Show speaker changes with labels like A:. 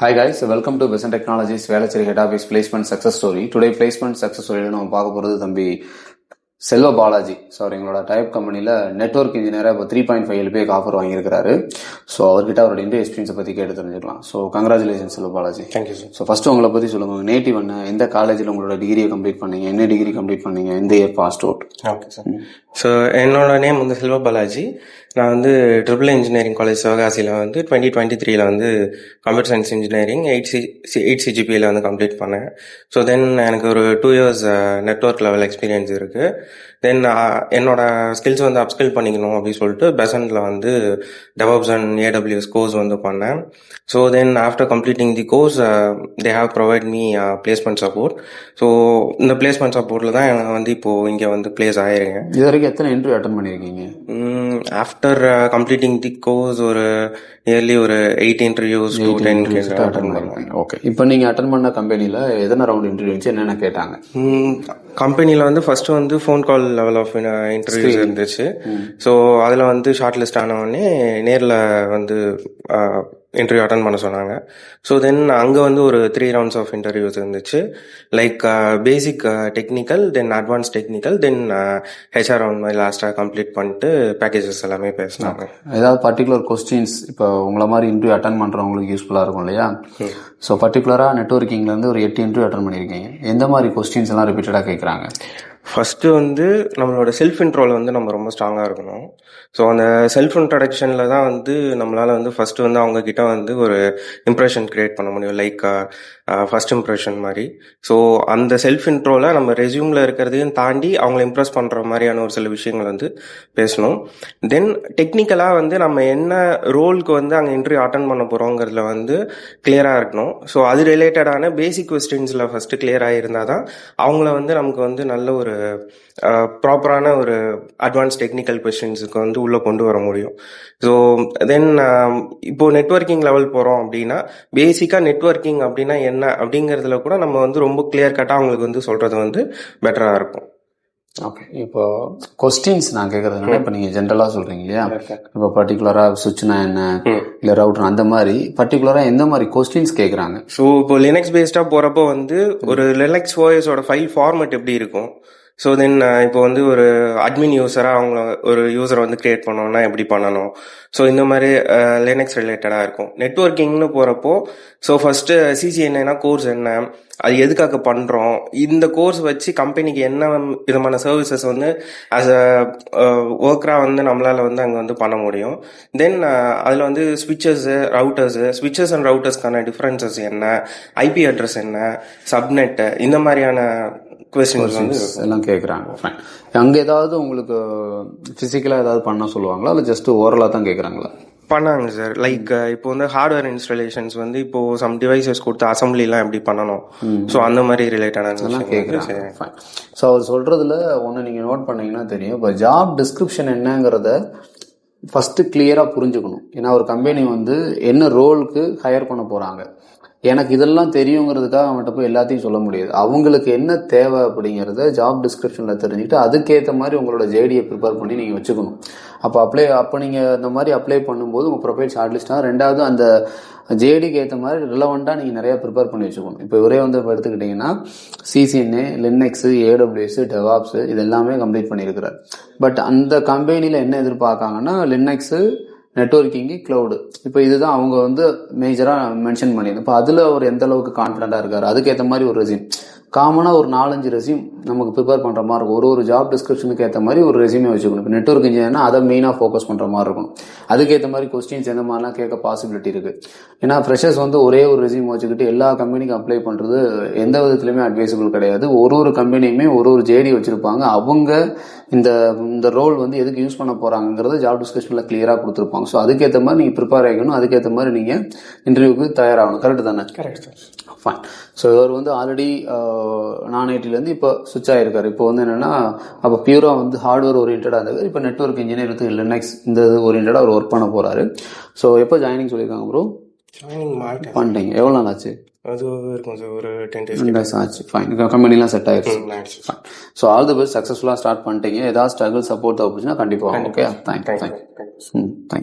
A: Hi guys, welcome to Besant Technologies Velacheri Head Office Placement Success Story. Today placement success story நம்ம பார்க்க போறது தம்பி செல்வ Balaji. So அவர் எங்களோட டைப் கம்பெனியில் நெட்ஒர்க் இன்ஜினியராக இப்போ 3.5 LPAக்கு ஆஃபர் வாங்கியிருக்காரு. ஸோ அவர்கிட்ட அவரோட இந்திய எக்ஸ்பீரியன்ஸை பற்றி கேட்டு தெரிஞ்சுக்கலாம். ஸோ கங்க்ராச்சுலேஷன் செல்வ Balaji.
B: Thank you sir.
A: So first உங்களை பற்றி சொல்லுங்கள். நேட்டிவ் என்ன, எந்த காலேஜில் உங்களோட டிகிரியை கம்ப்ளீட் பண்ணீங்க, என்ன டிகிரி கம்ப்ளீட் பண்ணீங்க, எந்த year passed out?
B: Okay sir. So என்னோட நேம் வந்து செல்வ பாலாஜி. நான் வந்து ட்ரிபிள் இன்ஜினியரிங் காலேஜ் சிவகாசியில் வந்து 2023 வந்து கம்ப்யூட்டர் சயின்ஸ் இன்ஜினியரிங் 8 CGPAல வந்து கம்ப்ளீட் பண்ணேன். ஸோ தென் எனக்கு ஒரு 2 years நெட்ஒர்க் லெவல் எக்ஸ்பீரியன்ஸ் இருக்குது. தென் என்னோட ஸ்கில்ஸ் வந்து அப்ஸ்கில் பண்ணிக்கணும் அப்படின்னு சொல்லிட்டு பெசன்ட்ல வந்து டெவாப்ஸ் அண்ட் AWS கோர்ஸ் வந்து பண்ணேன். So then after completing the course they have provide me placement support. So இந்த பிளேஸ்மெண்ட் சப்போர்ட்டில் தான் எனக்கு வந்து இப்போது இங்கே வந்து பிளேஸ் ஆயிருக்கேன்.
A: இது வரைக்கும் எத்தனை இன்டர்வியூ அட்டன் பண்ணியிருக்கீங்க?
B: ஆஃப்டர் கம்ப்ளீட்டிங் தி கோர்ஸ் ஒரு நியர்லி ஒரு 8 இன்டர்வியூஸ் to 10 அட்டன் பண்ணேன்.
A: ஓகே, இப்போ நீங்கள் அட்டன் பண்ண கம்பெனியில் எத்தனை ரவுண்ட் இன்டர்வியூ இருந்துச்சு, என்னென்ன கேட்டாங்க?
B: கம்பெனியில் வந்து ஃபர்ஸ்ட் வந்து phone call level of interviews இருந்துச்சு. ஸோ அதில் வந்து ஷார்ட் லிஸ்ட் ஆனவுடனே நேரில் வந்து இன்டர்வியூ அட்டன் பண்ண சொன்னாங்க. ஸோ தென் அங்கே வந்து ஒரு 3 rounds ஆஃப் இன்டர்வியூஸ் இருந்துச்சு. லைக் பேசிக் டெக்னிக்கல், தென் அட்வான்ஸ் டெக்னிக்கல், தென் HR ரவுண்ட் மாதிரி லாஸ்ட்டாக கம்ப்ளீட் பண்ணிட்டு பேக்கேஜஸ் எல்லாமே பேசினாங்க.
A: ஏதாவது பர்டிகுலர் கொஸ்டின்ஸ் இப்போ உங்களை மாதிரி இன்டர்வியூ அட்டன் பண்ணுறவங்களுக்கு யூஸ்ஃபுல்லாக இருக்கும் இல்லையா? ஸோ பர்டிகுலராக நெட்வொர்க்கிங்லேருந்து ஒரு 8 இன்டர்வியூ அட்டன் பண்ணியிருக்கீங்க. எந்த மாதிரி கொஸ்டின்ஸ் எல்லாம் ரிப்பீட்டடாக கேட்குறாங்க?
B: ஃபஸ்ட்டு வந்து நம்மளோட செல்ஃப் இன்ட்ரோவில் வந்து நம்ம ரொம்ப ஸ்ட்ராங்காக இருக்கணும். ஸோ அந்த செல்ஃப் இன்ட்ரடக்ஷனில் தான் வந்து நம்மளால் வந்து ஃபஸ்ட்டு வந்து அவங்கக்கிட்ட வந்து ஒரு இம்ப்ரெஷன் க்ரியேட் பண்ண முடியும். லைக் ஃபஸ்ட் இம்ப்ரெஷன் மாதிரி. ஸோ அந்த செல்ஃப் இன்ட்ரோவில் நம்ம ரெஸ்யூமில் இருக்கிறதையும் தாண்டி அவங்கள இம்ப்ரெஸ் பண்ணுற மாதிரியான ஒரு சில விஷயங்கள் வந்து பேசணும். தென் டெக்னிக்கலாக வந்து நம்ம என்ன ரோலுக்கு வந்து அங்கே இன்டர்வியூ அட்டன் பண்ண போகிறோங்கிறதுல வந்து கிளியராக இருக்கணும். ஸோ அது ரிலேட்டடான பேசிக் கொஸ்டின்ஸில் ஃபஸ்ட்டு கிளியராக இருந்தால் தான் அவங்கள வந்து நமக்கு வந்து நல்ல ஒரு ப்ராப்பரான ஒரு அட்வான்ஸ் டெக்னிக்கல் கொஸ்டின்ஸுக்கு வந்து உள்ளே கொண்டு வர முடியும். ஸோ தென் இப்போ நெட்வொர்க்கிங் லெவல் போகிறோம் அப்படின்னா பேசிக்காக நெட்வொர்க்கிங் அப்படின்னா என்ன அப்படிங்கிறதுல கூட நம்ம வந்து ரொம்ப கிளியர் கட்டாக அவங்களுக்கு வந்து சொல்கிறது வந்து பெட்டராக இருக்கும்.
A: ஓகே, இப்போ கொஸ்டின்ஸ் நான் கேட்கறதுனால இப்போ நீங்கள் ஜென்ரலாக சொல்கிறீங்க இல்லையா? இப்போ பர்டிகுலராக சுவிட்ச்னா என்ன, இல்லை ரவுட்டர், அந்த மாதிரி பர்டிகுலராக எந்த மாதிரி கொஸ்டின்ஸ் கேட்குறாங்க?
B: ஸோ இப்போ லினக்ஸ் பேஸ்டாக போகிறப்போ வந்து ஒரு லினக்ஸ் ஓஎஸோட ஃபைல் ஃபார்மேட் எப்படி இருக்கும்? ஸோ தென் இப்போ வந்து ஒரு அட்மின் யூஸராக அவங்கள ஒரு யூஸரை வந்து கிரியேட் பண்ணோன்னா எப்படி பண்ணணும்? ஸோ இந்த மாதிரி லினக்ஸ் ரிலேட்டடாக இருக்கும். நெட்வொர்க்கிங்னு போகிறப்போ ஸோ ஃபஸ்ட்டு CCNA கோர்ஸ் என்ன, அது எதுக்காக பண்ணுறோம், இந்த கோர்ஸ் வச்சு கம்பெனிக்கு என்ன விதமான சர்வீசஸ் வந்து ஆஸ் அ ஒர்க்கராக வந்து நம்மளால் வந்து அங்கே வந்து பண்ண முடியும். தென் அதில் வந்து ஸ்விட்சஸ் அண்ட் ரவுட்டர்ஸ்க்கான டிஃப்ரென்சஸ் என்ன, IP அட்ரஸ் என்ன, சப்நெட்டு, இந்த மாதிரியான கொஸ்டின்ஸ்
A: எல்லாம் கேட்குறாங்க. ஃபைன். அங்கே ஏதாவது உங்களுக்கு ஃபிசிக்கலாக ஏதாவது பண்ண சொல்லுவாங்களா, இல்லை ஜஸ்ட் ஓரலாக தான் கேட்குறாங்களா?
B: பண்ணாங்க சார். லைக் இப்போ வந்து ஹார்ட்வேர் இன்ஸ்டாலேஷன்ஸ் வந்து இப்போ சம் டிவைசஸ் கொடுத்து அசம்பிளிலாம் எப்படி பண்ணணும், ஸோ அந்த மாதிரி ரிலேட்டடான
A: கேட்குறாங்க. ஃபைன். ஸோ அவர் சொல்கிறதுல ஒன்று நீங்கள் நோட் பண்ணீங்கன்னா தெரியும். இப்போ ஜாப் டிஸ்கிரிப்ஷன் என்னங்கிறத ஃபஸ்ட்டு கிளியராக புரிஞ்சுக்கணும். ஏன்னா ஒரு கம்பெனி வந்து என்ன ரோலுக்கு ஹையர் பண்ண போகிறாங்க, எனக்கு இதெல்லாம் தெரியுங்கிறதுக்காக அவன்கிட்ட போய் எல்லாத்தையும் சொல்ல முடியாது. அவங்களுக்கு என்ன தேவை அப்படிங்கிறத ஜாப் டிஸ்கிரிப்ஷனில் தெரிஞ்சுக்கிட்டு அதுக்கேற்ற மாதிரி உங்களோட JDயை ப்ரிப்பேர் பண்ணி நீங்கள் வச்சுக்கணும். அப்போ நீங்கள் இந்த மாதிரி அப்ளை பண்ணும்போது உங்கள் ப்ரொஃபைல் ஷார்ட் லிஸ்ட்டாக, ரெண்டாவது அந்த JDக்கு ஏற்ற மாதிரி ரிலவெண்ட்டாக நீங்கள் நிறையா ப்ரிப்பேர் பண்ணி வச்சுக்கணும். இப்போ இவரே வந்து இப்போ எடுத்துக்கிட்டிங்கன்னா CCNA, லினக்ஸ், AWS, டெவாப்ஸ் இது எல்லாமே கம்ப்ளீட் பண்ணியிருக்கிறார். பட் அந்த கம்பெனியில் என்ன எதிர்பார்க்காங்கன்னா லினக்ஸு, நெட்வொர்க்கிங்கு, கிளவுடு, இப்போ இதுதான் அவங்க வந்து மேஜராக மென்ஷன் பண்ணியிருந்தோம். இப்போ அதில் அவர் எந்த அளவுக்கு கான்ஃபிடென்ட்டாக இருக்கார், அதுக்கேற்ற மாதிரி ஒரு ரெஸ்யூம் காமனாக ஒரு 4-5 ரெஸ்யூம் நமக்கு ப்ரிப்பேர் பண்ணுற மாதிரி இருக்கும். ஒரு ஜாப் டிஸ்கிரிப்ஷனுக்கு ஏற்ற மாதிரி ஒரு ரெஸ்யூமே வச்சுக்கணும். இப்போ நெட்வொர்க் இன்ஜினியர்னா அதை மெயினாக ஃபோக்கஸ் பண்ணுற மாதிரி இருக்கும். அதுக்கேற்ற மாதிரி கொஸ்டின்ஸ் எந்த மாதிரிலாம் கேட்க பாசிபிலிட்டி இருக்குது. ஏன்னா ஃப்ரெஷர்ஸ் வந்து ஒரே ஒரு ரெஸ்யூம் வச்சுக்கிட்டு எல்லா கம்பெனிக்கும் அப்ளை பண்ணுறது எந்த விதத்துலையுமே அட்வைசபிள் கிடையாது. ஒரு கம்பெனியுமே ஒரு JD வச்சுருப்பாங்க. அவங்க இந்த ரோல் வந்து எதுக்கு யூஸ் பண்ண போகிறாங்கிறது ஜாப் டிஸ்கிரிப்ஷனில் கிளியராக கொடுத்துருப்பாங்க. ஸோ அதுக்கேற்ற மாதிரி நீங்கள் ப்ரிப்பேர் ஆகிக்கணும். அதுக்கேற்ற மாதிரி நீங்கள் இன்டர்வியூக்கு தயாராகணும். கரெக்டு தானே?
B: Correct sir.
A: ஃபைன். ஸோ இவர் வந்து ஆல்ரெடி நான்-ITலேருந்து இப்போ சுவிட்ச் ஆகிருக்காரு. இப்போ வந்து என்னென்னா அப்போ பியூராக வந்து ஹார்ட்வேர் ஓரியன்டாக இருந்தார். இப்போ நெட்வொர்க் இன்ஜினியர் வித் லினக்ஸ் இந்த ஓரியன்டாக அவர் ஒர்க் பண்ண போகிறாரு. ஸோ எப்போ ஜாயினிங் சொல்லியிருக்காங்க ப்ரோ?
B: ஜாயினிங்
A: பண்ணிட்டீங்க. எவ்வளோ நாள் ஆச்சு?
B: அது இருக்கும் சார், ஒரு 10 days
A: ஆச்சு. ஃபைன். கம்பெனிலாம் செட் ஆயிடுச்சு. Fine. So all the best, சக்ஸஸ்ஃபுல்லாக ஸ்டார்ட் பண்ணிட்டீங்க. ஏதாவது ஸ்ட்ரகிள் சப்போர்ட் தேவைப்படுச்சுன்னா கண்டிப்பாக. Okay, thank you.